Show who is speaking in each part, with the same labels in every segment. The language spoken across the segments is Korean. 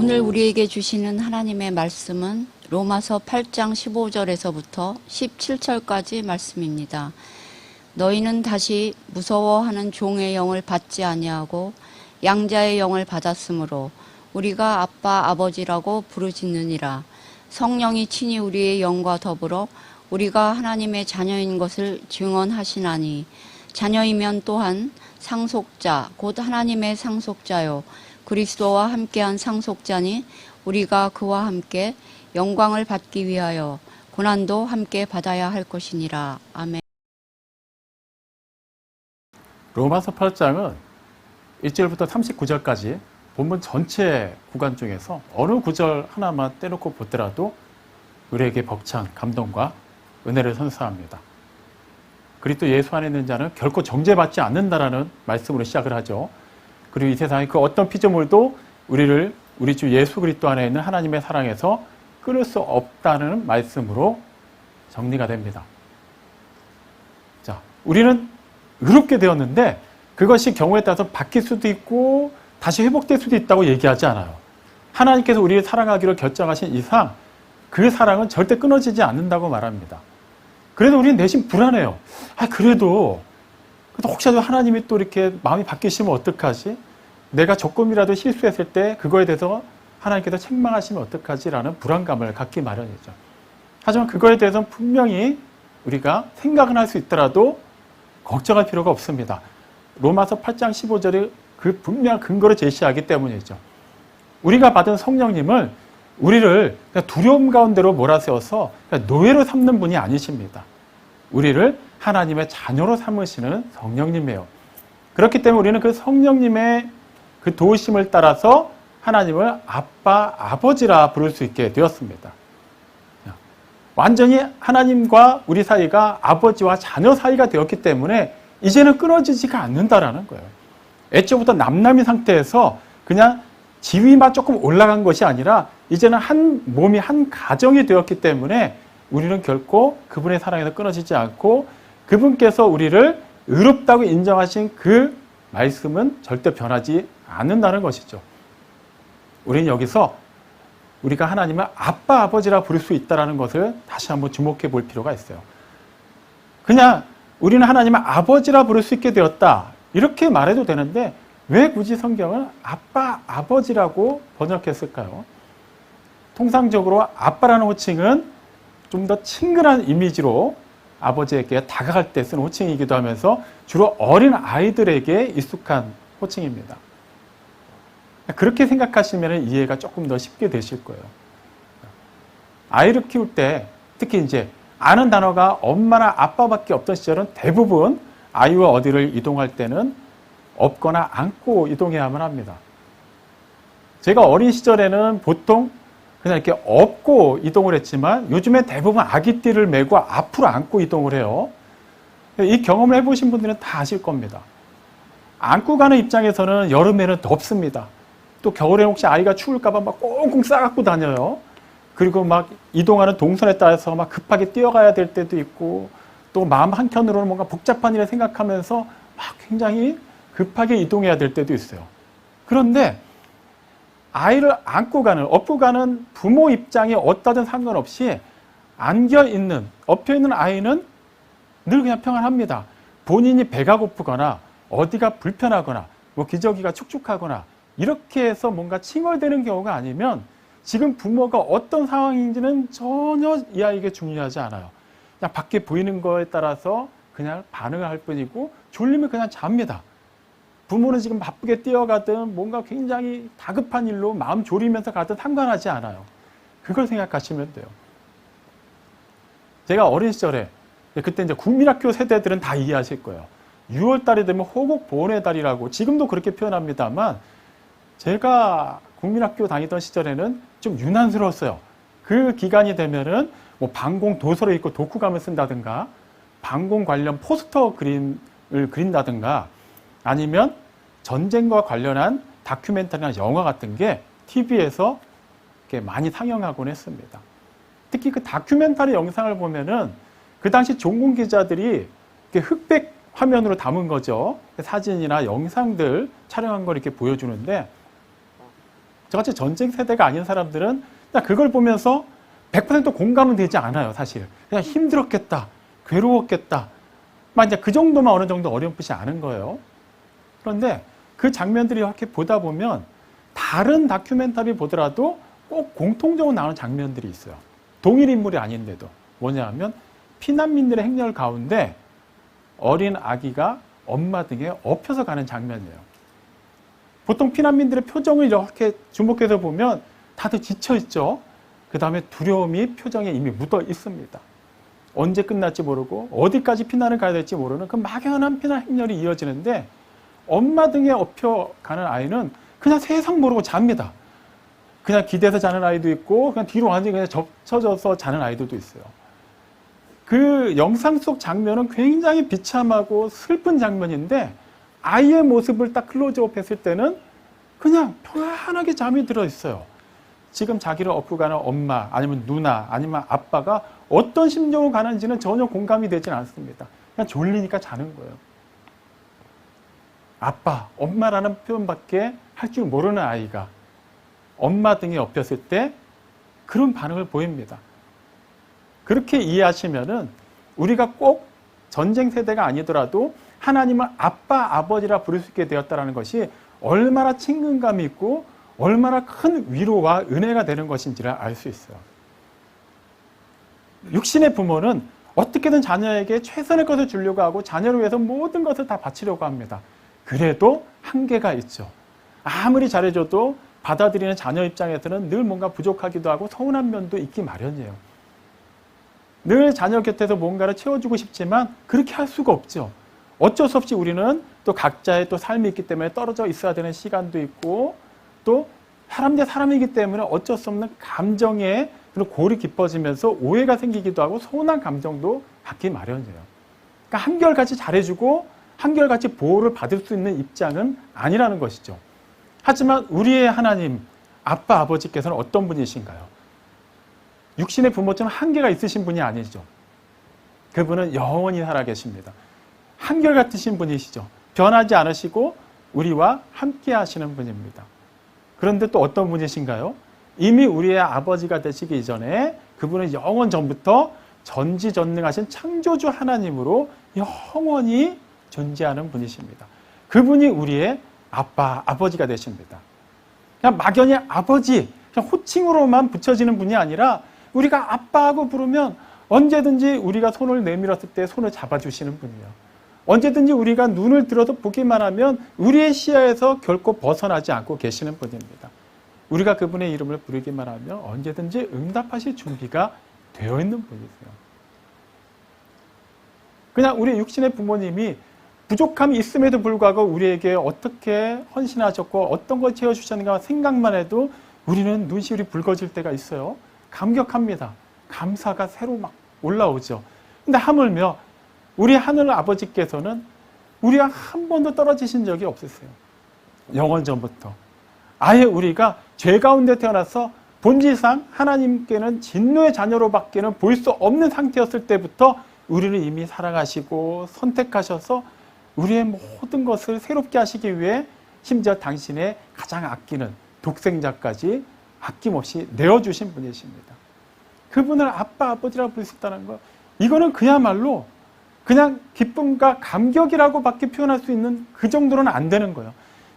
Speaker 1: 오늘 우리에게 주시는 하나님의 말씀은 로마서 8장 15절에서부터 17절까지 말씀입니다. 너희는 다시 무서워하는 종의 영을 받지 아니하고 양자의 영을 받았으므로 우리가 아빠 아버지라고 부르짖느니라. 성령이 친히 우리의 영과 더불어 우리가 하나님의 자녀인 것을 증언하시나니 자녀이면 또한 상속자 곧 하나님의 상속자요 그리스도와 함께한 상속자니 우리가 그와 함께 영광을 받기 위하여 고난도 함께 받아야 할 것이니라. 아멘.
Speaker 2: 로마서 8장은 1절부터 39절까지 본문 전체 구간 중에서 어느 구절 하나만 떼놓고 보더라도 우리에게 벅찬 감동과 은혜를 선사합니다. 그리스도 예수 안에 있는 자는 결코 정죄받지 않는다라는 말씀으로 시작을 하죠. 그리고 이 세상의 그 어떤 피조물도 우리 주 예수 그리스도 안에 있는 하나님의 사랑에서 끊을 수 없다는 말씀으로 정리가 됩니다. 자, 우리는 의롭게 되었는데 그것이 경우에 따라서 바뀔 수도 있고 다시 회복될 수도 있다고 얘기하지 않아요. 하나님께서 우리를 사랑하기로 결정하신 이상 그 사랑은 절대 끊어지지 않는다고 말합니다. 그래도 우리는 내심 불안해요. 그래도 혹시라도 하나님이 또 이렇게 마음이 바뀌시면 어떡하지? 내가 조금이라도 실수했을 때 그거에 대해서 하나님께서 책망하시면 어떡하지라는 불안감을 갖기 마련이죠. 하지만 그거에 대해서는 분명히 우리가 생각은 할 수 있더라도 걱정할 필요가 없습니다. 로마서 8장 15절이 그 분명한 근거를 제시하기 때문이죠. 우리가 받은 성령님을 우리를 두려움 가운데로 몰아세워서 노예로 삼는 분이 아니십니다. 우리를 하나님의 자녀로 삼으시는 성령님이에요. 그렇기 때문에 우리는 그 성령님의 그 도우심을 따라서 하나님을 아빠, 아버지라 부를 수 있게 되었습니다. 완전히 하나님과 우리 사이가 아버지와 자녀 사이가 되었기 때문에 이제는 끊어지지가 않는다라는 거예요. 애초부터 남남이 상태에서 그냥 지위만 조금 올라간 것이 아니라 이제는 한 몸이 한 가정이 되었기 때문에 우리는 결코 그분의 사랑에서 끊어지지 않고 그분께서 우리를 의롭다고 인정하신 그 말씀은 절대 변하지 않는다는 것이죠. 우리는 여기서 우리가 하나님을 아빠, 아버지라 부를 수 있다는 것을 다시 한번 주목해 볼 필요가 있어요. 그냥 우리는 하나님을 아버지라 부를 수 있게 되었다. 이렇게 말해도 되는데 왜 굳이 성경은 아빠, 아버지라고 번역했을까요? 통상적으로 아빠라는 호칭은 좀 더 친근한 이미지로 아버지에게 다가갈 때 쓰는 호칭이기도 하면서 주로 어린 아이들에게 익숙한 호칭입니다. 그렇게 생각하시면 이해가 조금 더 쉽게 되실 거예요. 아이를 키울 때 특히 이제 아는 단어가 엄마나 아빠밖에 없던 시절은 대부분 아이와 어디를 이동할 때는 업거나 안고 이동해야만 합니다. 제가 어린 시절에는 보통 그냥 이렇게 업고 이동을 했지만 요즘에 대부분 아기띠를 메고 앞으로 안고 이동을 해요. 이 경험을 해보신 분들은 다 아실 겁니다. 안고 가는 입장에서는 여름에는 덥습니다. 또 겨울에 혹시 아이가 추울까봐 막 꽁꽁 싸갖고 다녀요. 그리고 막 이동하는 동선에 따라서 막 급하게 뛰어가야 될 때도 있고 또 마음 한켠으로는 뭔가 복잡한 일을 생각하면서 막 굉장히 급하게 이동해야 될 때도 있어요. 그런데 아이를 안고 가는, 업고 가는 부모 입장이 어떠든 상관없이 안겨있는, 엎혀있는 아이는 늘 그냥 평안합니다. 본인이 배가 고프거나 어디가 불편하거나 뭐 기저귀가 축축하거나 이렇게 해서 뭔가 칭얼대는 경우가 아니면 지금 부모가 어떤 상황인지는 전혀 이 아이에게 중요하지 않아요. 그냥 밖에 보이는 거에 따라서 그냥 반응을 할 뿐이고 졸리면 그냥 잡니다. 부모는 지금 바쁘게 뛰어가든 뭔가 굉장히 다급한 일로 마음 졸이면서 가든 상관하지 않아요. 그걸 생각하시면 돼요. 제가 어린 시절에 그때 이제 국민학교 세대들은 다 이해하실 거예요. 6월 달이 되면 호국 보훈의 달이라고 지금도 그렇게 표현합니다만 제가 국민학교 다니던 시절에는 좀 유난스러웠어요. 그 기간이 되면은 뭐 방공 도서를 읽고 독후감을 쓴다든가 방공 관련 포스터 그림을 그린다든가 아니면 전쟁과 관련한 다큐멘터리나 영화 같은 게 TV에서 이렇게 많이 상영하곤 했습니다. 특히 그 다큐멘터리 영상을 보면은 그 당시 종군 기자들이 이렇게 흑백 화면으로 담은 거죠. 사진이나 영상들 촬영한 걸 이렇게 보여주는데 저같이 전쟁 세대가 아닌 사람들은 그냥 그걸 보면서 100% 공감은 되지 않아요, 사실. 그냥 힘들었겠다, 괴로웠겠다. 막 이제 그 정도만 어느 정도 어렴풋이 아는 거예요. 그런데 그 장면들이 이렇게 보다 보면 다른 다큐멘터리 보더라도 꼭 공통적으로 나오는 장면들이 있어요. 동일 인물이 아닌데도. 뭐냐 하면 피난민들의 행렬 가운데 어린 아기가 엄마 등에 업혀서 가는 장면이에요. 보통 피난민들의 표정을 이렇게 주목해서 보면 다들 지쳐있죠. 그 다음에 두려움이 표정에 이미 묻어 있습니다. 언제 끝날지 모르고 어디까지 피난을 가야 될지 모르는 그 막연한 피난 행렬이 이어지는데 엄마 등에 업혀가는 아이는 그냥 세상 모르고 잡니다. 그냥 기대서 자는 아이도 있고 그냥 뒤로 완전히 그냥 접쳐져서 자는 아이들도 있어요. 그 영상 속 장면은 굉장히 비참하고 슬픈 장면인데 아이의 모습을 딱 클로즈업 했을 때는 그냥 편안하게 잠이 들어 있어요. 지금 자기를 업고 가는 엄마 아니면 누나 아니면 아빠가 어떤 심정으로 가는지는 전혀 공감이 되진 않습니다. 그냥 졸리니까 자는 거예요. 아빠, 엄마라는 표현밖에 할 줄 모르는 아이가 엄마 등에 엎였을 때 그런 반응을 보입니다. 그렇게 이해하시면은 우리가 꼭 전쟁 세대가 아니더라도 하나님을 아빠, 아버지라 부를 수 있게 되었다는 것이 얼마나 친근감이 있고 얼마나 큰 위로와 은혜가 되는 것인지를 알 수 있어요. 육신의 부모는 어떻게든 자녀에게 최선의 것을 주려고 하고 자녀를 위해서 모든 것을 다 바치려고 합니다. 그래도 한계가 있죠. 아무리 잘해줘도 받아들이는 자녀 입장에서는 늘 뭔가 부족하기도 하고 서운한 면도 있기 마련이에요. 늘 자녀 곁에서 뭔가를 채워주고 싶지만 그렇게 할 수가 없죠. 어쩔 수 없이 우리는 또 각자의 또 삶이 있기 때문에 떨어져 있어야 되는 시간도 있고 또 사람 대 사람이기 때문에 어쩔 수 없는 감정에 골이 깊어지면서 오해가 생기기도 하고 서운한 감정도 받기 마련이에요. 그러니까 한결같이 잘해주고 한결같이 보호를 받을 수 있는 입장은 아니라는 것이죠. 하지만 우리의 하나님, 아빠, 아버지께서는 어떤 분이신가요? 육신의 부모처럼 한계가 있으신 분이 아니죠. 그분은 영원히 살아계십니다. 한결같으신 분이시죠. 변하지 않으시고 우리와 함께 하시는 분입니다. 그런데 또 어떤 분이신가요? 이미 우리의 아버지가 되시기 이전에 그분은 영원 전부터 전지전능하신 창조주 하나님으로 영원히 존재하는 분이십니다. 그분이 우리의 아빠, 아버지가 되십니다. 그냥 막연히 아버지, 그냥 호칭으로만 붙여지는 분이 아니라 우리가 아빠하고 부르면 언제든지 우리가 손을 내밀었을 때 손을 잡아주시는 분이에요. 언제든지 우리가 눈을 들어서 보기만 하면 우리의 시야에서 결코 벗어나지 않고 계시는 분입니다. 우리가 그분의 이름을 부르기만 하면 언제든지 응답하실 준비가 되어 있는 분이세요. 그냥 우리 육신의 부모님이 부족함이 있음에도 불구하고 우리에게 어떻게 헌신하셨고 어떤 걸 채워주셨는가 생각만 해도 우리는 눈시울이 붉어질 때가 있어요. 감격합니다. 감사가 새로 막 올라오죠. 근데 하물며 우리 하늘 아버지께서는 우리와 한 번도 떨어지신 적이 없으세요. 영원 전부터. 아예 우리가 죄 가운데 태어나서 본질상 하나님께는 진노의 자녀로밖에는 보일 수 없는 상태였을 때부터 우리를 이미 사랑하시고 선택하셔서 우리의 모든 것을 새롭게 하시기 위해 심지어 당신의 가장 아끼는 독생자까지 아낌없이 내어주신 분이십니다. 그분을 아빠, 아버지라고 부를 수 있다는 것, 이거는 그야말로 그냥 기쁨과 감격이라고밖에 표현할 수 있는 그 정도는 안 되는 거예요.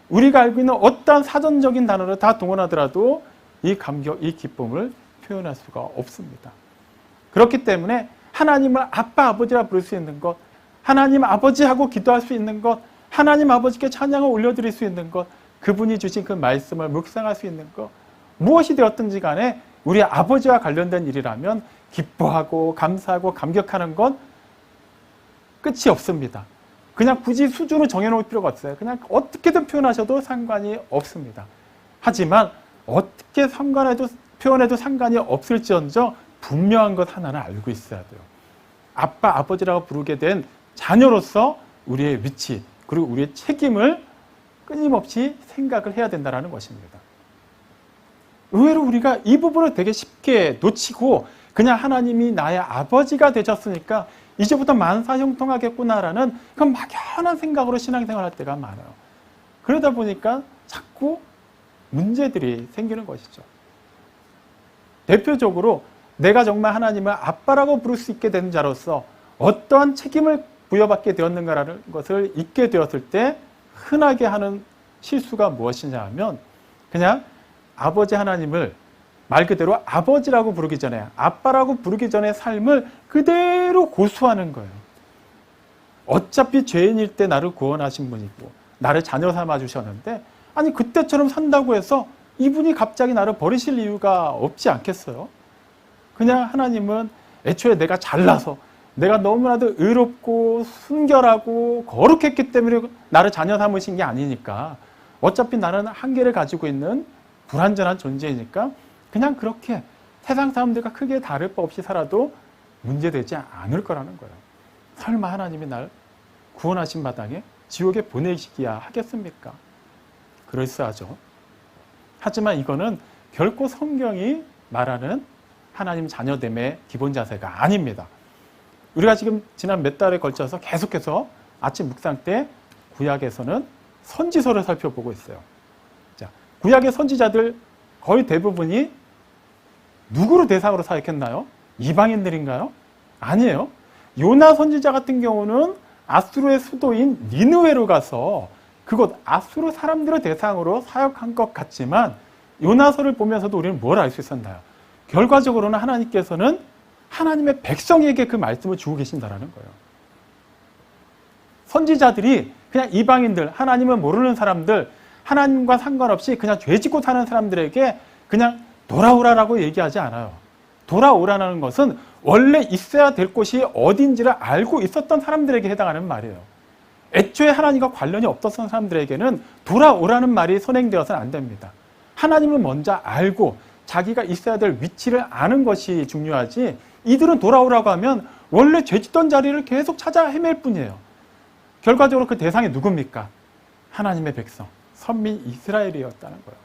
Speaker 2: 우리가 알고 있는 어떠한 사전적인 단어를 다 동원하더라도 이 감격, 이 기쁨을 표현할 수가 없습니다. 그렇기 때문에 하나님을 아빠, 아버지라 부를 수 있는 것, 하나님 아버지하고 기도할 수 있는 것, 하나님 아버지께 찬양을 올려드릴 수 있는 것, 그분이 주신 그 말씀을 묵상할 수 있는 것, 무엇이 되었든지 간에 우리 아버지와 관련된 일이라면 기뻐하고 감사하고 감격하는 건 끝이 없습니다. 그냥 굳이 수준을 정해놓을 필요가 없어요. 그냥 어떻게든 표현하셔도 상관이 없습니다. 하지만 어떻게 표현해도 상관이 없을지언정 분명한 것 하나는 알고 있어야 돼요. 아빠, 아버지라고 부르게 된 자녀로서 우리의 위치 그리고 우리의 책임을 끊임없이 생각을 해야 된다는 것입니다. 의외로 우리가 이 부분을 되게 쉽게 놓치고 그냥 하나님이 나의 아버지가 되셨으니까 이제부터 만사형통하겠구나라는 그런 막연한 생각으로 신앙생활할 때가 많아요. 그러다 보니까 자꾸 문제들이 생기는 것이죠. 대표적으로 내가 정말 하나님을 아빠라고 부를 수 있게 된 자로서 어떠한 책임을 부여받게 되었는가라는 것을 잊게 되었을 때 흔하게 하는 실수가 무엇이냐 하면 그냥 아버지 하나님을 말 그대로 아버지라고 부르기 전에 아빠라고 부르기 전에 삶을 그대로 고수하는 거예요. 어차피 죄인일 때 나를 구원하신 분이고 나를 자녀 삼아 주셨는데 아니 그때처럼 산다고 해서 이분이 갑자기 나를 버리실 이유가 없지 않겠어요? 그냥 하나님은 애초에 내가 잘나서 내가 너무나도 의롭고 순결하고 거룩했기 때문에 나를 자녀 삼으신 게 아니니까 어차피 나는 한계를 가지고 있는 불완전한 존재이니까 그냥 그렇게 세상 사람들과 크게 다를 바 없이 살아도 문제되지 않을 거라는 거예요. 설마 하나님이 날 구원하신 마당에 지옥에 보내시기야 하겠습니까? 그럴싸하죠. 하지만 이거는 결코 성경이 말하는 하나님 자녀됨의 기본 자세가 아닙니다. 우리가 지금 지난 몇 달에 걸쳐서 계속해서 아침 묵상 때 구약에서는 선지서를 살펴보고 있어요. 자, 구약의 선지자들 거의 대부분이 누구를 대상으로 사역했나요? 이방인들인가요? 아니에요. 요나 선지자 같은 경우는 아수르의 수도인 니느웨로 가서 그곳 아수르 사람들을 대상으로 사역한 것 같지만 요나서를 보면서도 우리는 뭘 알 수 있었나요? 결과적으로는 하나님께서는 하나님의 백성에게 그 말씀을 주고 계신다라는 거예요. 선지자들이 그냥 이방인들, 하나님을 모르는 사람들, 하나님과 상관없이 그냥 죄 짓고 사는 사람들에게 그냥 돌아오라라고 얘기하지 않아요. 돌아오라는 것은 원래 있어야 될 곳이 어딘지를 알고 있었던 사람들에게 해당하는 말이에요. 애초에 하나님과 관련이 없었던 사람들에게는 돌아오라는 말이 선행되어서는 안 됩니다. 하나님을 먼저 알고 자기가 있어야 될 위치를 아는 것이 중요하지 이들은 돌아오라고 하면 원래 죄짓던 자리를 계속 찾아 헤맬 뿐이에요. 결과적으로 그 대상이 누굽니까? 하나님의 백성, 선민 이스라엘이었다는 거예요.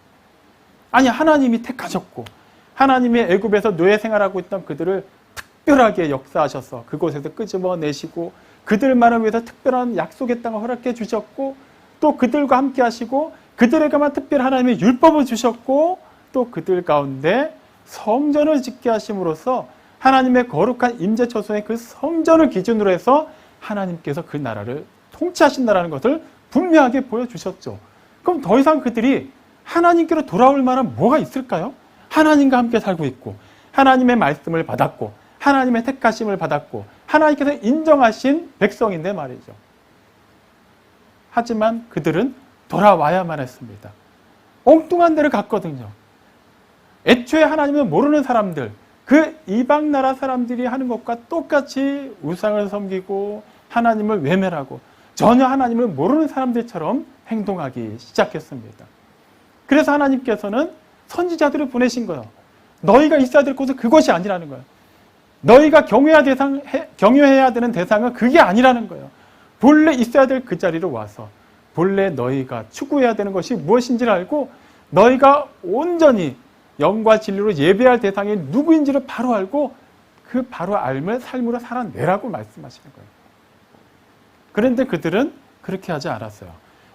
Speaker 2: 아니 하나님이 택하셨고 하나님의 애굽에서 노예 생활하고 있던 그들을 특별하게 역사하셔서 그곳에서 끄집어내시고 그들만을 위해서 특별한 약속의 땅을 허락해 주셨고 또 그들과 함께 하시고 그들에게만 특별히 하나님의 율법을 주셨고 또 그들 가운데 성전을 짓게 하심으로써 하나님의 거룩한 임재처소의 그 성전을 기준으로 해서 하나님께서 그 나라를 통치하신다는 것을 분명하게 보여주셨죠. 그럼 더 이상 그들이 하나님께로 돌아올 만한 뭐가 있을까요? 하나님과 함께 살고 있고 하나님의 말씀을 받았고 하나님의 택하심을 받았고 하나님께서 인정하신 백성인데 말이죠. 하지만 그들은 돌아와야만 했습니다. 엉뚱한 데를 갔거든요. 애초에 하나님을 모르는 사람들, 그 이방 나라 사람들이 하는 것과 똑같이 우상을 섬기고 하나님을 외면하고 전혀 하나님을 모르는 사람들처럼 행동하기 시작했습니다. 그래서 하나님께서는 선지자들을 보내신 거예요. 너희가 있어야 될 곳은 그것이 아니라는 거예요. 너희가 경유해야 되는 대상은 그게 아니라는 거예요. 본래 있어야 될 그 자리로 와서 본래 너희가 추구해야 되는 것이 무엇인지를 알고 너희가 온전히 영과 진리로 예배할 대상이 누구인지를 바로 알고 그 바로 알면 삶으로 살아내라고 말씀하시는 거예요. 그런데 그들은 그렇게 하지 않았어요.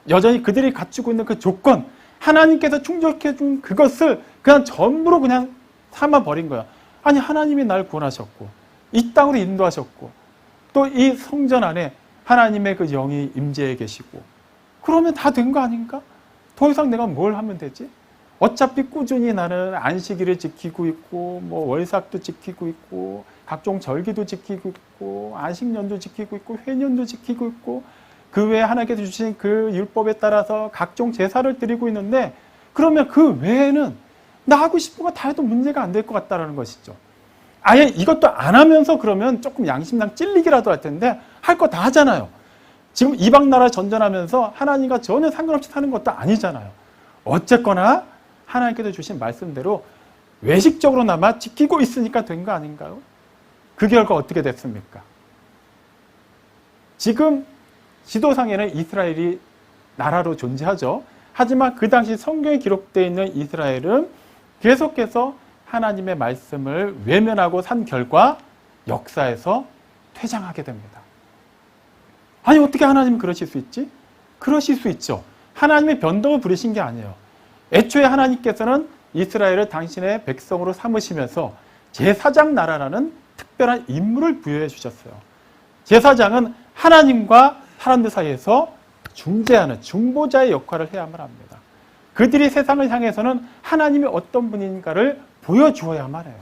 Speaker 2: 여전히 그들이 갖추고 있는 그 조건, 하나님께서 충족해 준 그것을 그냥 전부로 그냥 삼아버린 거야. 아니 하나님이 날 구원하셨고 이 땅으로 인도하셨고 또 이 성전 안에 하나님의 그 영이 임재해 계시고 그러면 다 된 거 아닌가? 더 이상 내가 뭘 하면 되지? 어차피 꾸준히 나는 안식일을 지키고 있고 뭐 월삭도 지키고 있고 각종 절기도 지키고 있고 안식년도 지키고 있고 회년도 지키고 있고 그 외에 하나님께서 주신 그 율법에 따라서 각종 제사를 드리고 있는데 그러면 그 외에는 나 하고 싶은 거 다 해도 문제가 안 될 것 같다는 것이죠. 아예 이것도 안 하면서 그러면 조금 양심상 찔리기라도 할 텐데 할 거 다 하잖아요. 지금 이방 나라 전전하면서 하나님과 전혀 상관없이 사는 것도 아니잖아요. 어쨌거나 하나님께서 주신 말씀대로 외식적으로나마 지키고 있으니까 된 거 아닌가요? 그 결과 어떻게 됐습니까? 지금 지도상에는 이스라엘이 나라로 존재하죠. 하지만 그 당시 성경에 기록되어 있는 이스라엘은 계속해서 하나님의 말씀을 외면하고 산 결과 역사에서 퇴장하게 됩니다. 아니 어떻게 하나님은 그러실 수 있지? 그러실 수 있죠. 하나님의 변덕을 부리신 게 아니에요. 애초에 하나님께서는 이스라엘을 당신의 백성으로 삼으시면서 제사장 나라라는 특별한 임무를 부여해 주셨어요. 제사장은 하나님과 사람들 사이에서 중재하는 중보자의 역할을 해야만 합니다. 그들이 세상을 향해서는 하나님이 어떤 분인가를 보여주어야만 해요.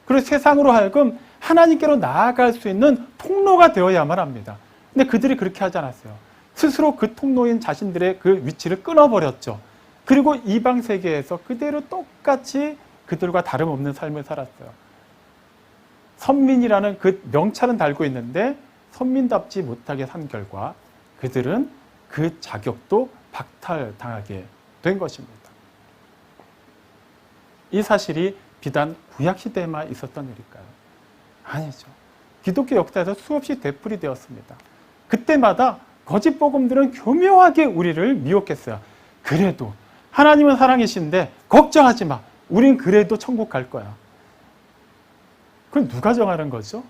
Speaker 2: 그리고 세상으로 하여금 하나님께로 나아갈 수 있는 통로가 되어야만 합니다. 근데 그들이 그렇게 하지 않았어요. 스스로 그 통로인 자신들의 그 위치를 끊어버렸죠. 그리고 이방 세계에서 그대로 똑같이 그들과 다름없는 삶을 살았어요. 선민이라는 그 명찰은 달고 있는데 선민답지 못하게 산 결과 그들은 그 자격도 박탈당하게 된 것입니다. 이 사실이 비단 구약시대에만 있었던 일일까요? 아니죠. 기독교 역사에서 수없이 되풀이되었습니다. 그때마다 거짓 복음들은 교묘하게 우리를 미혹했어요. 그래도 하나님은 사랑이신데 걱정하지 마. 우린 그래도 천국 갈 거야. 그건 누가 정하는 거죠?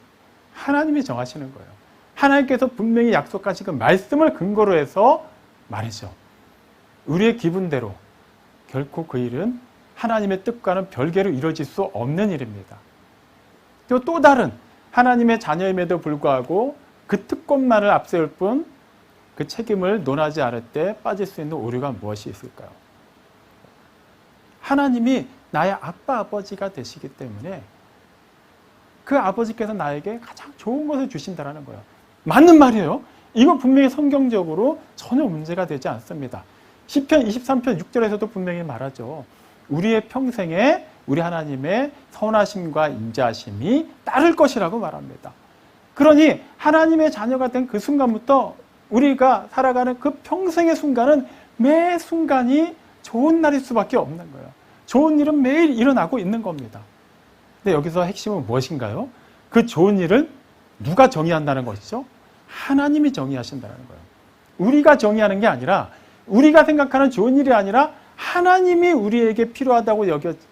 Speaker 2: 하나님이 정하시는 거예요. 하나님께서 분명히 약속하신 그 말씀을 근거로 해서 말이죠. 우리의 기분대로 결코 그 일은 하나님의 뜻과는 별개로 이루어질 수 없는 일입니다. 또 다른 하나님의 자녀임에도 불구하고 그 특권만을 앞세울 뿐 그 책임을 논하지 않을 때 빠질 수 있는 오류가 무엇이 있을까요? 하나님이 나의 아빠, 아버지가 되시기 때문에 그 아버지께서 나에게 가장 좋은 것을 주신다는 거예요. 맞는 말이에요. 이건 분명히 성경적으로 전혀 문제가 되지 않습니다. 시편 23편 6절에서도 분명히 말하죠. 우리의 평생에 우리 하나님의 선하심과 인자하심이 따를 것이라고 말합니다. 그러니 하나님의 자녀가 된 그 순간부터 우리가 살아가는 그 평생의 순간은 매 순간이 좋은 날일 수밖에 없는 거예요. 좋은 일은 매일 일어나고 있는 겁니다. 근데 여기서 핵심은 무엇인가요? 그 좋은 일을 누가 정의한다는 것이죠? 하나님이 정의하신다는 거예요. 우리가 정의하는 게 아니라 우리가 생각하는 좋은 일이 아니라 하나님이 우리에게 필요하다고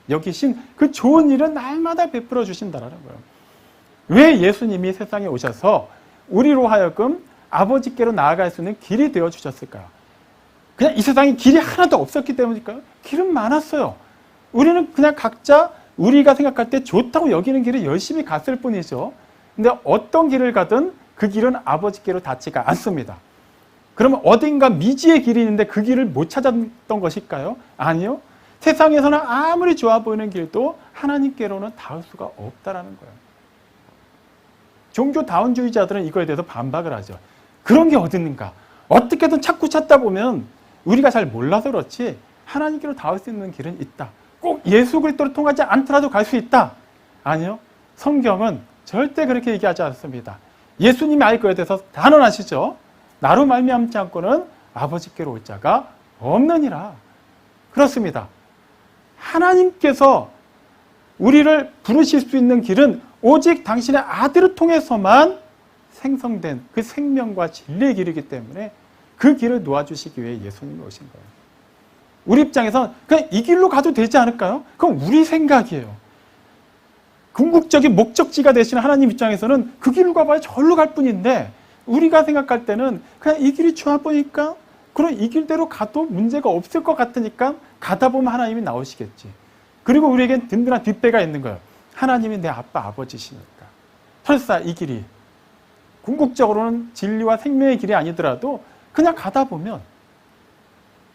Speaker 2: 여기신 그 좋은 일은 날마다 베풀어 주신다는 거예요. 왜 예수님이 세상에 오셔서 우리로 하여금 아버지께로 나아갈 수 있는 길이 되어 주셨을까요? 그냥 이 세상에 길이 하나도 없었기 때문일까요? 길은 많았어요. 우리는 그냥 각자 우리가 생각할 때 좋다고 여기는 길을 열심히 갔을 뿐이죠. 근데 어떤 길을 가든 그 길은 아버지께로 닿지가 않습니다. 그러면 어딘가 미지의 길이 있는데 그 길을 못 찾았던 것일까요? 아니요. 세상에서는 아무리 좋아 보이는 길도 하나님께로는 닿을 수가 없다라는 거예요. 종교다운주의자들은 이거에 대해서 반박을 하죠. 그런 게 어디 있는가? 어떻게든 찾고 찾다 보면 우리가 잘 몰라서 그렇지 하나님께로 닿을 수 있는 길은 있다. 꼭 예수 그리스도를 통하지 않더라도 갈 수 있다. 아니요. 성경은 절대 그렇게 얘기하지 않습니다. 예수님이 알 거에 대해서 단언하시죠. 나로 말미암지 않고는 아버지께로 올 자가 없느니라. 그렇습니다. 하나님께서 우리를 부르실 수 있는 길은 오직 당신의 아들을 통해서만 생성된 그 생명과 진리의 길이기 때문에 그 길을 놓아주시기 위해 예수님이 오신 거예요. 우리 입장에서 그냥 이 길로 가도 되지 않을까요? 그건 우리 생각이에요. 궁극적인 목적지가 되시는 하나님 입장에서는 그 길로 가봐야 절로 갈 뿐인데 우리가 생각할 때는 그냥 이 길이 좋아 보니까 그럼 이 길대로 가도 문제가 없을 것 같으니까 가다 보면 하나님이 나오시겠지. 그리고 우리에겐 든든한 뒷배가 있는 거예요. 하나님이 내 아빠 아버지시니까. 설사 이 길이 궁극적으로는 진리와 생명의 길이 아니더라도 그냥 가다 보면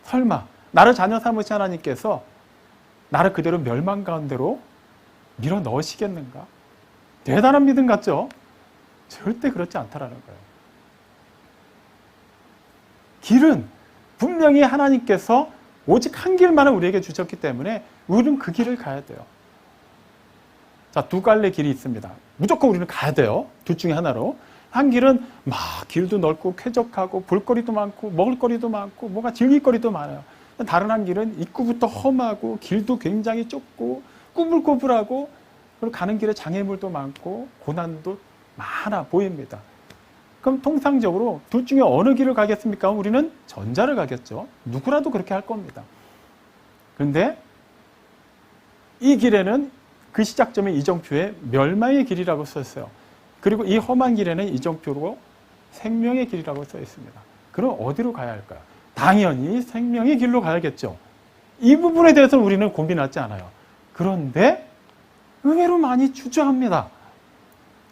Speaker 2: 설마 나를 자녀 삼으신 하나님께서 나를 그대로 멸망 가운데로 밀어 넣으시겠는가? 대단한 믿음 같죠? 절대 그렇지 않다라는 거예요. 길은 분명히 하나님께서 오직 한 길만을 우리에게 주셨기 때문에 우리는 그 길을 가야 돼요. 자, 두 갈래 길이 있습니다. 무조건 우리는 가야 돼요. 둘 중에 하나로. 한 길은 막 길도 넓고 쾌적하고 볼거리도 많고 먹을거리도 많고 뭔가 즐길거리도 많아요. 다른 한 길은 입구부터 험하고 길도 굉장히 좁고 꾸불꾸불하고 그리고 가는 길에 장애물도 많고 고난도 많아 보입니다. 그럼 통상적으로 둘 중에 어느 길을 가겠습니까? 우리는 전자를 가겠죠. 누구라도 그렇게 할 겁니다. 그런데 이 길에는 그 시작점의 이정표에 멸망의 길이라고 써 있어요. 그리고 이 험한 길에는 이정표로 생명의 길이라고 써 있습니다. 그럼 어디로 가야 할까요? 당연히 생명의 길로 가야겠죠. 이 부분에 대해서는 우리는 고민하지 않아요. 그런데 의외로 많이 주저합니다.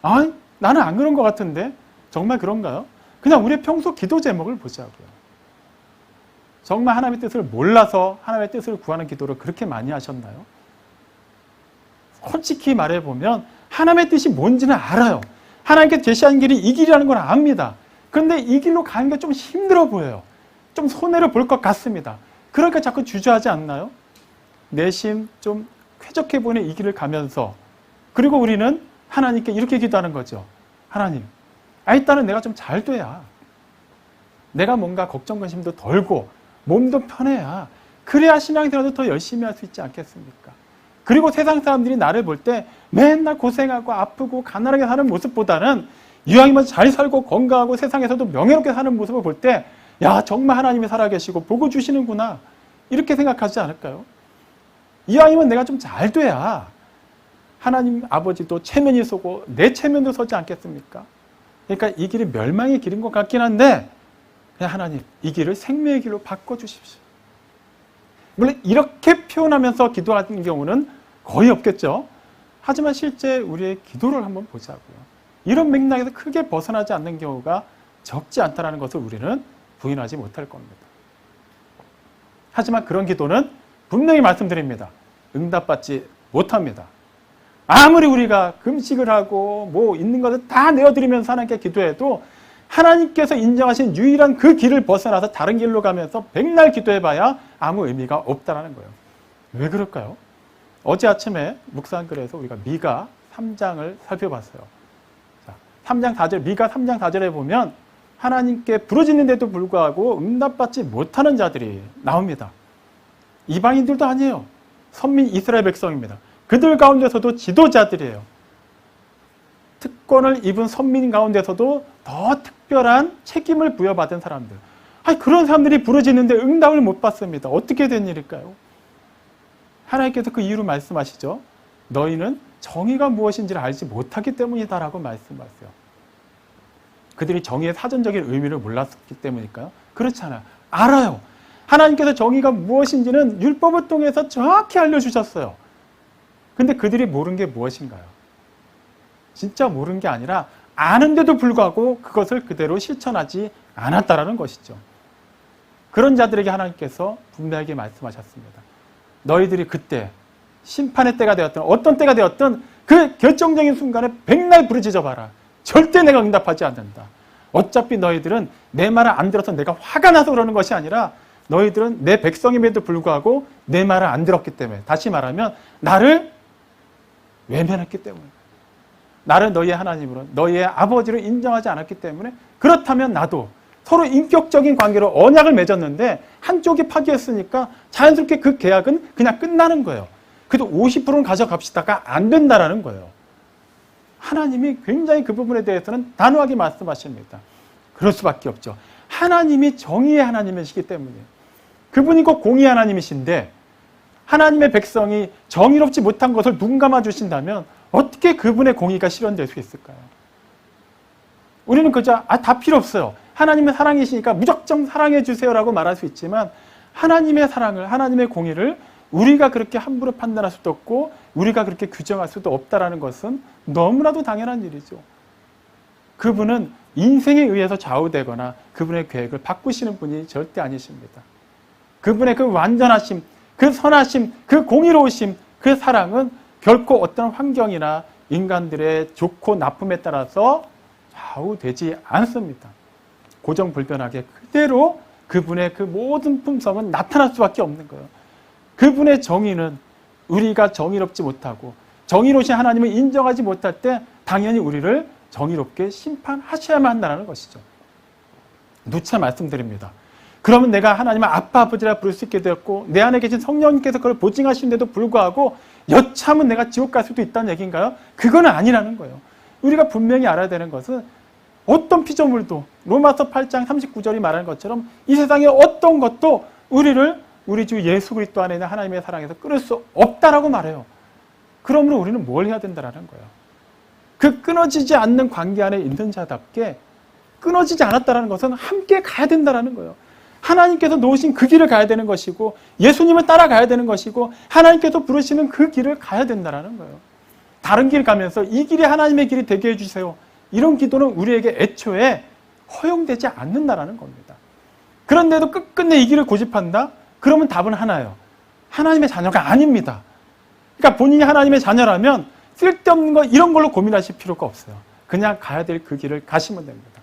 Speaker 2: 아, 나는 안 그런 것 같은데 정말 그런가요? 그냥 우리의 평소 기도 제목을 보자고요. 정말 하나님의 뜻을 몰라서 하나님의 뜻을 구하는 기도를 그렇게 많이 하셨나요? 솔직히 말해보면 하나님의 뜻이 뭔지는 알아요. 하나님께 제시한 길이 이 길이라는 걸 압니다. 그런데 이 길로 가는 게 좀 힘들어 보여요. 좀 손해를 볼 것 같습니다. 그러니까 자꾸 주저하지 않나요? 내심 좀 쾌적해 보이는 이 길을 가면서, 그리고 우리는 하나님께 이렇게 기도하는 거죠. 하나님, 일단은 내가 좀 잘 돼야, 내가 뭔가 걱정 근심도 덜고 몸도 편해야, 그래야 신앙생활도 더 열심히 할 수 있지 않겠습니까? 그리고 세상 사람들이 나를 볼 때 맨날 고생하고 아프고 가난하게 사는 모습보다는 이왕이면 잘 살고 건강하고 세상에서도 명예롭게 사는 모습을 볼 때, 야, 정말 하나님이 살아계시고 보고 주시는구나, 이렇게 생각하지 않을까요? 이왕이면 내가 좀 잘 돼야 하나님 아버지도 체면이 서고 내 체면도 서지 않겠습니까? 그러니까 이 길이 멸망의 길인 것 같긴 한데, 그냥 하나님, 이 길을 생명의 길로 바꿔주십시오. 물론 이렇게 표현하면서 기도하는 경우는 거의 없겠죠. 하지만 실제 우리의 기도를 한번 보자고요. 이런 맥락에서 크게 벗어나지 않는 경우가 적지 않다는 것을 우리는 부인하지 못할 겁니다. 하지만 그런 기도는 분명히 말씀드립니다. 응답받지 못합니다. 아무리 우리가 금식을 하고 뭐 있는 것을 다 내어드리면서 하나님께 기도해도 하나님께서 인정하신 유일한 그 길을 벗어나서 다른 길로 가면서 백날 기도해봐야 아무 의미가 없다는 거예요. 왜 그럴까요? 어제 아침에 묵상글에서 우리가 미가 3장을 살펴봤어요. 자, 3장 4절, 미가 3장 4절에 보면 하나님께 부르짖는데도 불구하고 응답받지 못하는 자들이 나옵니다. 이방인들도 아니에요. 선민 이스라엘 백성입니다. 그들 가운데서도 지도자들이에요. 특권을 입은 선민 가운데서도 더 특별한 책임을 부여받은 사람들. 그런 사람들이 부르짖는데 응답을 못 받습니다. 어떻게 된 일일까요? 하나님께서 그 이유로 말씀하시죠. 너희는 정의가 무엇인지를 알지 못하기 때문이다라고 말씀하세요. 그들이 정의의 사전적인 의미를 몰랐기 때문일까요? 그렇지 않아요. 알아요. 하나님께서 정의가 무엇인지는 율법을 통해서 정확히 알려주셨어요. 근데 그들이 모르는 게 무엇인가요? 진짜 모르는 게 아니라 아는데도 불구하고 그것을 그대로 실천하지 않았다라는 것이죠. 그런 자들에게 하나님께서 분명하게 말씀하셨습니다. 너희들이 그때 심판의 때가 되었든 어떤 때가 되었든 그 결정적인 순간에 백날 부르짖어 봐라. 절대 내가 응답하지 않는다. 어차피 너희들은 내 말을 안 들어서 내가 화가 나서 그러는 것이 아니라 너희들은 내 백성임에도 불구하고 내 말을 안 들었기 때문에, 다시 말하면 나를 외면했기 때문에, 나를 너희의 하나님으로, 너희의 아버지로 인정하지 않았기 때문에, 그렇다면 나도 서로 인격적인 관계로 언약을 맺었는데 한쪽이 파기했으니까 자연스럽게 그 계약은 그냥 끝나는 거예요. 그래도 50%는 가져갑시다가 안 된다라는 거예요. 하나님이 굉장히 그 부분에 대해서는 단호하게 말씀하십니다. 그럴 수밖에 없죠. 하나님이 정의의 하나님이시기 때문에, 그분이 곧 공의의 하나님이신데 하나님의 백성이 정의롭지 못한 것을 눈 감아 주신다면 어떻게 그분의 공의가 실현될 수 있을까요? 우리는 그저 다 필요 없어요. 하나님의 사랑이시니까 무작정 사랑해 주세요라고 말할 수 있지만, 하나님의 사랑을, 하나님의 공의를 우리가 그렇게 함부로 판단할 수도 없고 우리가 그렇게 규정할 수도 없다는 것은 너무나도 당연한 일이죠. 그분은 인생에 의해서 좌우되거나 그분의 계획을 바꾸시는 분이 절대 아니십니다. 그분의 그 완전하심, 그 선하심, 그 공의로우심, 그 사랑은 결코 어떤 환경이나 인간들의 좋고 나쁨에 따라서 좌우되지 않습니다. 고정불변하게 그대로 그분의 그 모든 품성은 나타날 수밖에 없는 거예요. 그분의 정의는 우리가 정의롭지 못하고 정의로우신 하나님을 인정하지 못할 때 당연히 우리를 정의롭게 심판하셔야만 한다는 것이죠. 누차 말씀드립니다. 그러면 내가 하나님을 아빠 아버지라 부를 수 있게 되었고 내 안에 계신 성령님께서 그걸 보증하시는데도 불구하고 여차하면 내가 지옥 갈 수도 있다는 얘기인가요? 그건 아니라는 거예요. 우리가 분명히 알아야 되는 것은 어떤 피조물도 로마서 8장 39절이 말하는 것처럼 이 세상의 어떤 것도 우리를 우리 주 예수 그리스도 안에 있는 하나님의 사랑에서 끊을 수 없다라고 말해요. 그러므로 우리는 뭘 해야 된다라는 거예요. 그 끊어지지 않는 관계 안에 있는 자답게 끊어지지 않았다는 것은 함께 가야 된다는 거예요. 하나님께서 놓으신 그 길을 가야 되는 것이고 예수님을 따라가야 되는 것이고 하나님께서 부르시는 그 길을 가야 된다는 거예요. 다른 길 가면서 이 길이 하나님의 길이 되게 해주세요. 이런 기도는 우리에게 애초에 허용되지 않는다라는 겁니다. 그런데도 끝끝내 이 길을 고집한다? 그러면 답은 하나예요. 하나님의 자녀가 아닙니다. 그러니까 본인이 하나님의 자녀라면 쓸데없는 거 이런 걸로 고민하실 필요가 없어요. 그냥 가야 될 그 길을 가시면 됩니다.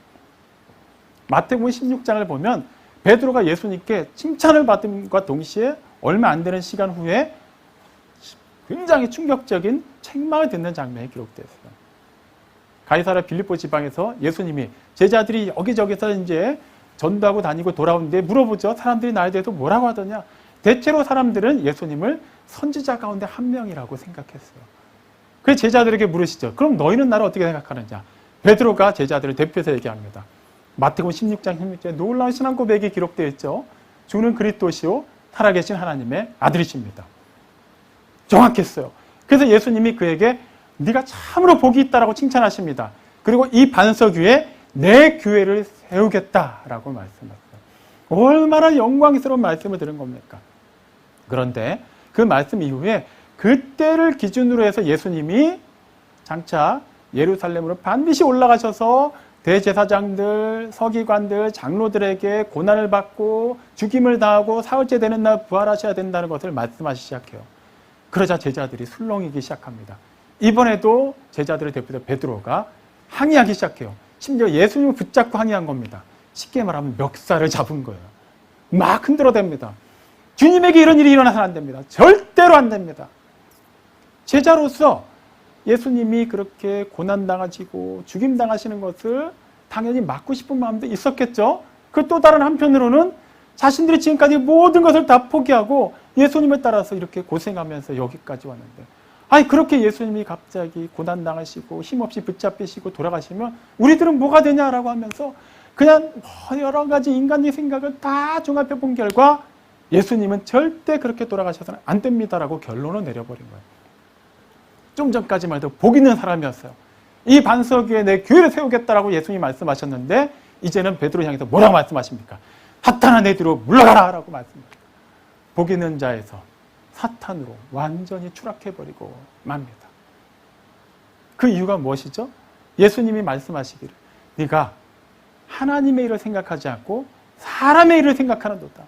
Speaker 2: 마태복음 16장을 보면 베드로가 예수님께 칭찬을 받음과 동시에 얼마 안 되는 시간 후에 굉장히 충격적인 책망을 듣는 장면이 기록되어 있어요. 가이사랴 빌립보 지방에서 예수님이 제자들이 여기저기서 이제 전도하고 다니고 돌아오는데 물어보죠. 사람들이 나에 대해서 뭐라고 하더냐? 대체로 사람들은 예수님을 선지자 가운데 한 명이라고 생각했어요. 그래서 제자들에게 물으시죠. 그럼 너희는 나를 어떻게 생각하느냐? 베드로가 제자들을 대표해서 얘기합니다. 마태복음 16장 16절에 놀라운 신앙 고백이 기록되어 있죠. 주는 그리스도시요 살아계신 하나님의 아들이십니다. 정확했어요. 그래서 예수님이 그에게 네가 참으로 복이 있다라고 칭찬하십니다. 그리고 이 반석 위에 내 교회를 세우겠다라고 말씀하셨어요. 얼마나 영광스러운 말씀을 들은 겁니까? 그런데 그 말씀 이후에 그때를 기준으로 해서 예수님이 장차 예루살렘으로 반드시 올라가셔서 대제사장들, 서기관들, 장로들에게 고난을 받고 죽임을 당하고 사흘째 되는 날 부활하셔야 된다는 것을 말씀하시기 시작해요. 그러자 제자들이 술렁이기 시작합니다. 이번에도 제자들을 대표해서 베드로가 항의하기 시작해요. 심지어 예수님을 붙잡고 항의한 겁니다. 쉽게 말하면 멱살을 잡은 거예요. 막 흔들어댑니다. 주님에게 이런 일이 일어나서는 안 됩니다. 절대로 안 됩니다. 제자로서 예수님이 그렇게 고난당하시고 죽임당하시는 것을 당연히 막고 싶은 마음도 있었겠죠. 그 또 다른 한편으로는 자신들이 지금까지 모든 것을 다 포기하고 예수님을 따라서 이렇게 고생하면서 여기까지 왔는데, 아니 그렇게 예수님이 갑자기 고난당하시고 힘없이 붙잡히시고 돌아가시면 우리들은 뭐가 되냐라고 하면서 그냥 여러 가지 인간의 생각을 다 종합해 본 결과 예수님은 절대 그렇게 돌아가셔서는 안 됩니다라고 결론을 내려버린 거예요. 좀 전까지만 해도 복 있는 사람이었어요. 이 반석 위에 내 교회를 세우겠다라고 예수님이 말씀하셨는데 이제는 베드로 향해서 뭐라고 말씀하십니까? 사탄아 내 뒤로 물러가라 라고 말씀합니다. 복 있는 자에서 사탄으로 완전히 추락해버리고 맙니다. 그 이유가 무엇이죠? 예수님이 말씀하시기를 네가 하나님의 일을 생각하지 않고 사람의 일을 생각하는도다.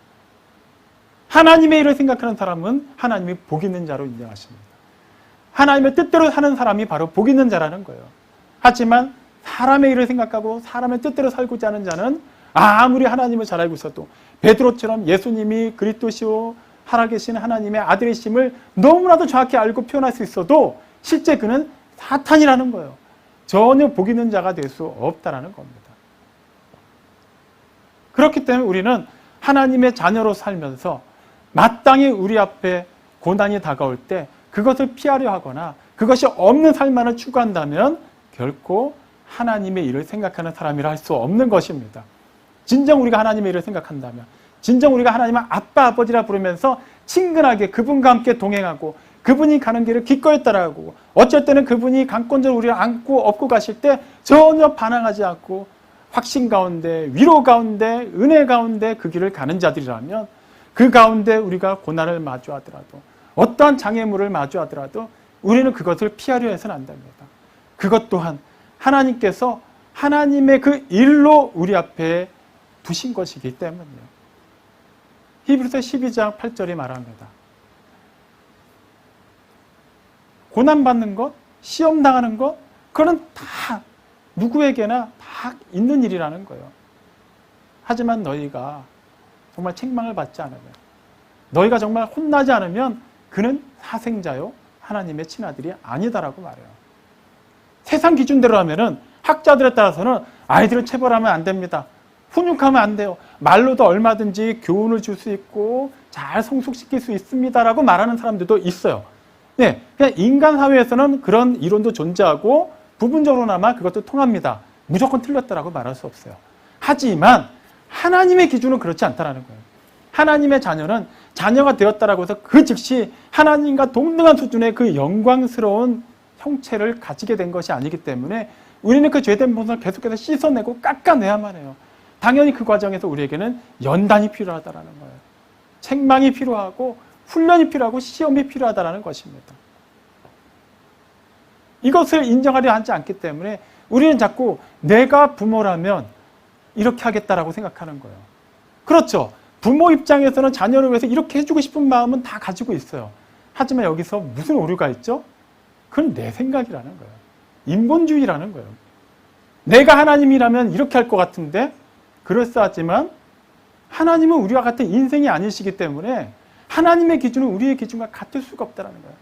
Speaker 2: 하나님의 일을 생각하는 사람은 하나님이 복 있는 자로 인정하십니다. 하나님의 뜻대로 사는 사람이 바로 복 있는 자라는 거예요. 하지만 사람의 일을 생각하고 사람의 뜻대로 살고자 하는 자는 아무리 하나님을 잘 알고 있어도 베드로처럼 예수님이 그리스도시요 살아계신 하나님의 아들이심을 너무나도 정확히 알고 표현할 수 있어도 실제 그는 사탄이라는 거예요. 전혀 복 있는 자가 될 수 없다라는 겁니다. 그렇기 때문에 우리는 하나님의 자녀로 살면서 마땅히 우리 앞에 고난이 다가올 때 그것을 피하려 하거나 그것이 없는 삶만을 추구한다면 결코 하나님의 일을 생각하는 사람이라 할 수 없는 것입니다. 진정 우리가 하나님의 일을 생각한다면, 진정 우리가 하나님을 아빠, 아버지라 부르면서 친근하게 그분과 함께 동행하고 그분이 가는 길을 기꺼이 따라가고 어쩔 때는 그분이 강권적으로 우리를 안고 업고 가실 때 전혀 반항하지 않고 확신 가운데, 위로 가운데, 은혜 가운데 그 길을 가는 자들이라면 그 가운데 우리가 고난을 마주하더라도 어떠한 장애물을 마주하더라도 우리는 그것을 피하려 해서는 안 됩니다. 그것 또한 하나님께서 하나님의 그 일로 우리 앞에 두신 것이기 때문이에요. 히브리서 12장 8절이 말합니다. 고난받는 것, 시험당하는 것, 그건 다 누구에게나 다 있는 일이라는 거예요. 하지만 너희가 정말 책망을 받지 않으면, 너희가 정말 혼나지 않으면 그는 사생자요 하나님의 친아들이 아니다라고 말해요. 세상 기준대로 하면은 학자들에 따라서는 아이들을 체벌하면 안 됩니다. 훈육하면 안 돼요. 말로도 얼마든지 교훈을 줄 수 있고 잘 성숙시킬 수 있습니다라고 말하는 사람들도 있어요. 네, 그냥 인간 사회에서는 그런 이론도 존재하고 부분적으로나마 그것도 통합니다. 무조건 틀렸다라고 말할 수 없어요. 하지만 하나님의 기준은 그렇지 않다라는 거예요. 하나님의 자녀는 자녀가 되었다라고 해서 그 즉시 하나님과 동등한 수준의 그 영광스러운 형체를 가지게 된 것이 아니기 때문에 우리는 그 죄된 본성을 계속해서 씻어내고 깎아내야만 해요. 당연히 그 과정에서 우리에게는 연단이 필요하다라는 거예요. 책망이 필요하고 훈련이 필요하고 시험이 필요하다라는 것입니다. 이것을 인정하려 하지 않기 때문에 우리는 자꾸 내가 부모라면 이렇게 하겠다라고 생각하는 거예요. 그렇죠. 부모 입장에서는 자녀를 위해서 이렇게 해주고 싶은 마음은 다 가지고 있어요. 하지만 여기서 무슨 오류가 있죠? 그건 내 생각이라는 거예요. 인본주의라는 거예요. 내가 하나님이라면 이렇게 할 것 같은데 그럴싸하지만 하나님은 우리와 같은 인생이 아니시기 때문에 하나님의 기준은 우리의 기준과 같을 수가 없다는 거예요.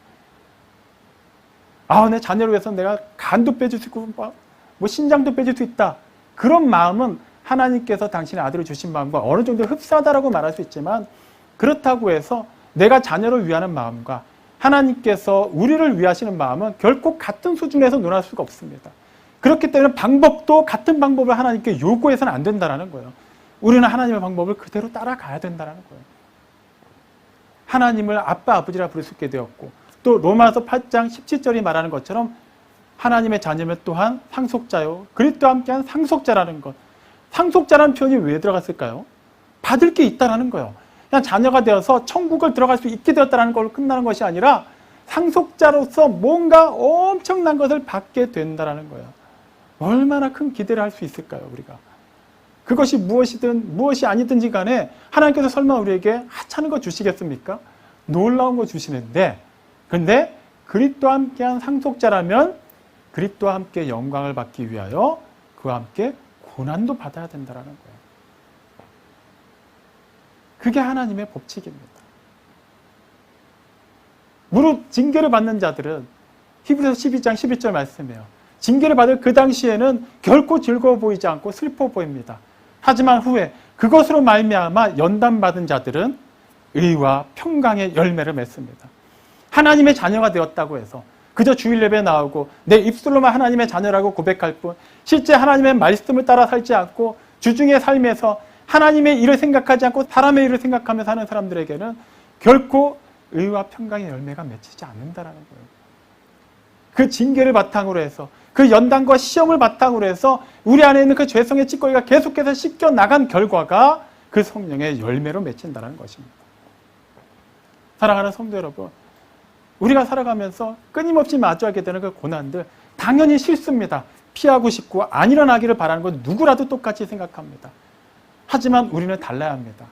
Speaker 2: 내 자녀를 위해서 내가 간도 빼줄 수 있고 뭐 신장도 빼줄 수 있다. 그런 마음은 하나님께서 당신의 아들을 주신 마음과 어느 정도 흡사하다라고 말할 수 있지만 그렇다고 해서 내가 자녀를 위하는 마음과 하나님께서 우리를 위하시는 마음은 결코 같은 수준에서 논할 수가 없습니다. 그렇기 때문에 방법도 같은 방법을 하나님께 요구해서는 안 된다는 거예요. 우리는 하나님의 방법을 그대로 따라가야 된다는 거예요. 하나님을 아빠, 아버지라 부를 수 있게 되었고 또 로마서 8장 17절이 말하는 것처럼 하나님의 자녀면 또한 상속자요. 그리스도와 함께한 상속자라는 것. 상속자라는 표현이 왜 들어갔을까요? 받을 게 있다라는 거예요. 그냥 자녀가 되어서 천국을 들어갈 수 있게 되었다는 걸로 끝나는 것이 아니라 상속자로서 뭔가 엄청난 것을 받게 된다는 거예요. 얼마나 큰 기대를 할 수 있을까요, 우리가? 그것이 무엇이든 무엇이 아니든지 간에 하나님께서 설마 우리에게 하찮은 거 주시겠습니까? 놀라운 거 주시는데 그런데 그리스도와 함께한 상속자라면 그리스도와 함께 영광을 받기 위하여 그와 함께 고난도 받아야 된다는 거예요. 그게 하나님의 법칙입니다. 무릇 징계를 받는 자들은 히브리서 12장 11절 말씀이에요. 징계를 받을 그 당시에는 결코 즐거워 보이지 않고 슬퍼 보입니다. 하지만 후에 그것으로 말미암아 연단받은 자들은 의와 평강의 열매를 맺습니다. 하나님의 자녀가 되었다고 해서 그저 주일 예배에 나오고 내 입술로만 하나님의 자녀라고 고백할 뿐 실제 하나님의 말씀을 따라 살지 않고 주중의 삶에서 하나님의 일을 생각하지 않고 사람의 일을 생각하며 사는 사람들에게는 결코 의와 평강의 열매가 맺히지 않는다는 거예요. 그 징계를 바탕으로 해서 그 연단과 시험을 바탕으로 해서 우리 안에 있는 그 죄성의 찌꺼기가 계속해서 씻겨 나간 결과가 그 성령의 열매로 맺힌다는 것입니다. 사랑하는 성도 여러분, 우리가 살아가면서 끊임없이 마주하게 되는 그 고난들 당연히 싫습니다. 피하고 싶고 안 일어나기를 바라는 건 누구라도 똑같이 생각합니다. 하지만 우리는 달라야 합니다.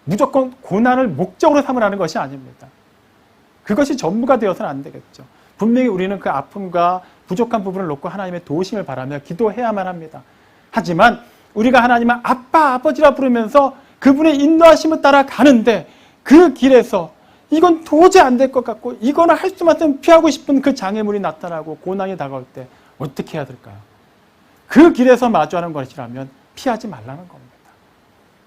Speaker 2: 무조건 고난을 목적으로 삼으라는 것이 아닙니다. 그것이 전부가 되어서는 안 되겠죠. 분명히 우리는 그 아픔과 부족한 부분을 놓고 하나님의 도우심을 바라며 기도해야만 합니다. 하지만 우리가 하나님을 아빠, 아버지라 부르면서 그분의 인도하심을 따라 가는데 그 길에서 이건 도저히 안 될 것 같고 이거는 할 수만 있으면 피하고 싶은 그 장애물이 나타나고 고난이 다가올 때 어떻게 해야 될까요? 그 길에서 마주하는 것이라면 피하지 말라는 겁니다.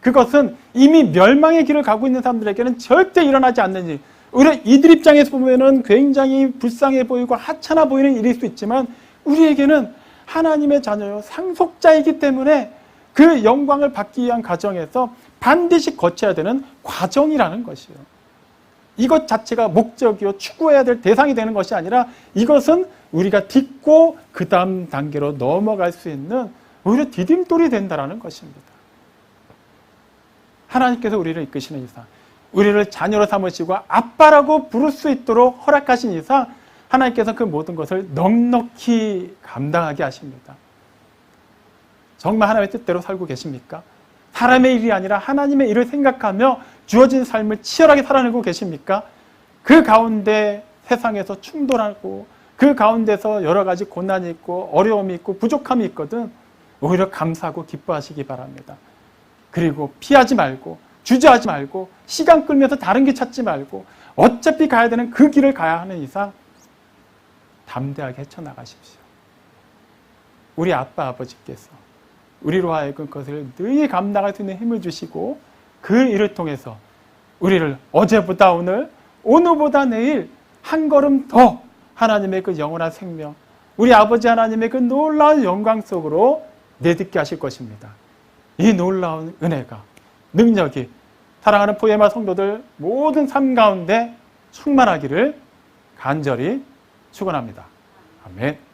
Speaker 2: 그것은 이미 멸망의 길을 가고 있는 사람들에게는 절대 일어나지 않는 일. 오히려 이들 입장에서 보면은 굉장히 불쌍해 보이고 하찮아 보이는 일일 수 있지만 우리에게는 하나님의 자녀요 상속자이기 때문에 그 영광을 받기 위한 과정에서 반드시 거쳐야 되는 과정이라는 것이에요. 이것 자체가 목적이요 추구해야 될 대상이 되는 것이 아니라 이것은 우리가 딛고 그 다음 단계로 넘어갈 수 있는 오히려 디딤돌이 된다는 것입니다. 하나님께서 우리를 이끄시는 이상 우리를 자녀로 삼으시고 아빠라고 부를 수 있도록 허락하신 이상 하나님께서 그 모든 것을 넉넉히 감당하게 하십니다. 정말 하나님의 뜻대로 살고 계십니까? 사람의 일이 아니라 하나님의 일을 생각하며 주어진 삶을 치열하게 살아내고 계십니까? 그 가운데 세상에서 충돌하고 그 가운데서 여러 가지 고난이 있고 어려움이 있고 부족함이 있거든 오히려 감사하고 기뻐하시기 바랍니다. 그리고 피하지 말고 주저하지 말고 시간 끌면서 다른 길 찾지 말고 어차피 가야 되는 그 길을 가야 하는 이상 담대하게 헤쳐나가십시오. 우리 아빠 아버지께서 우리로 하여금 그것을 능히 감당할 수 있는 힘을 주시고 그 일을 통해서 우리를 어제보다 오늘, 오늘보다 내일 한 걸음 더 하나님의 그 영원한 생명, 우리 아버지 하나님의 그 놀라운 영광 속으로 내딛게 하실 것입니다. 이 놀라운 은혜가, 능력이 사랑하는 포에마 성도들 모든 삶 가운데 충만하기를 간절히 축원합니다. 아멘.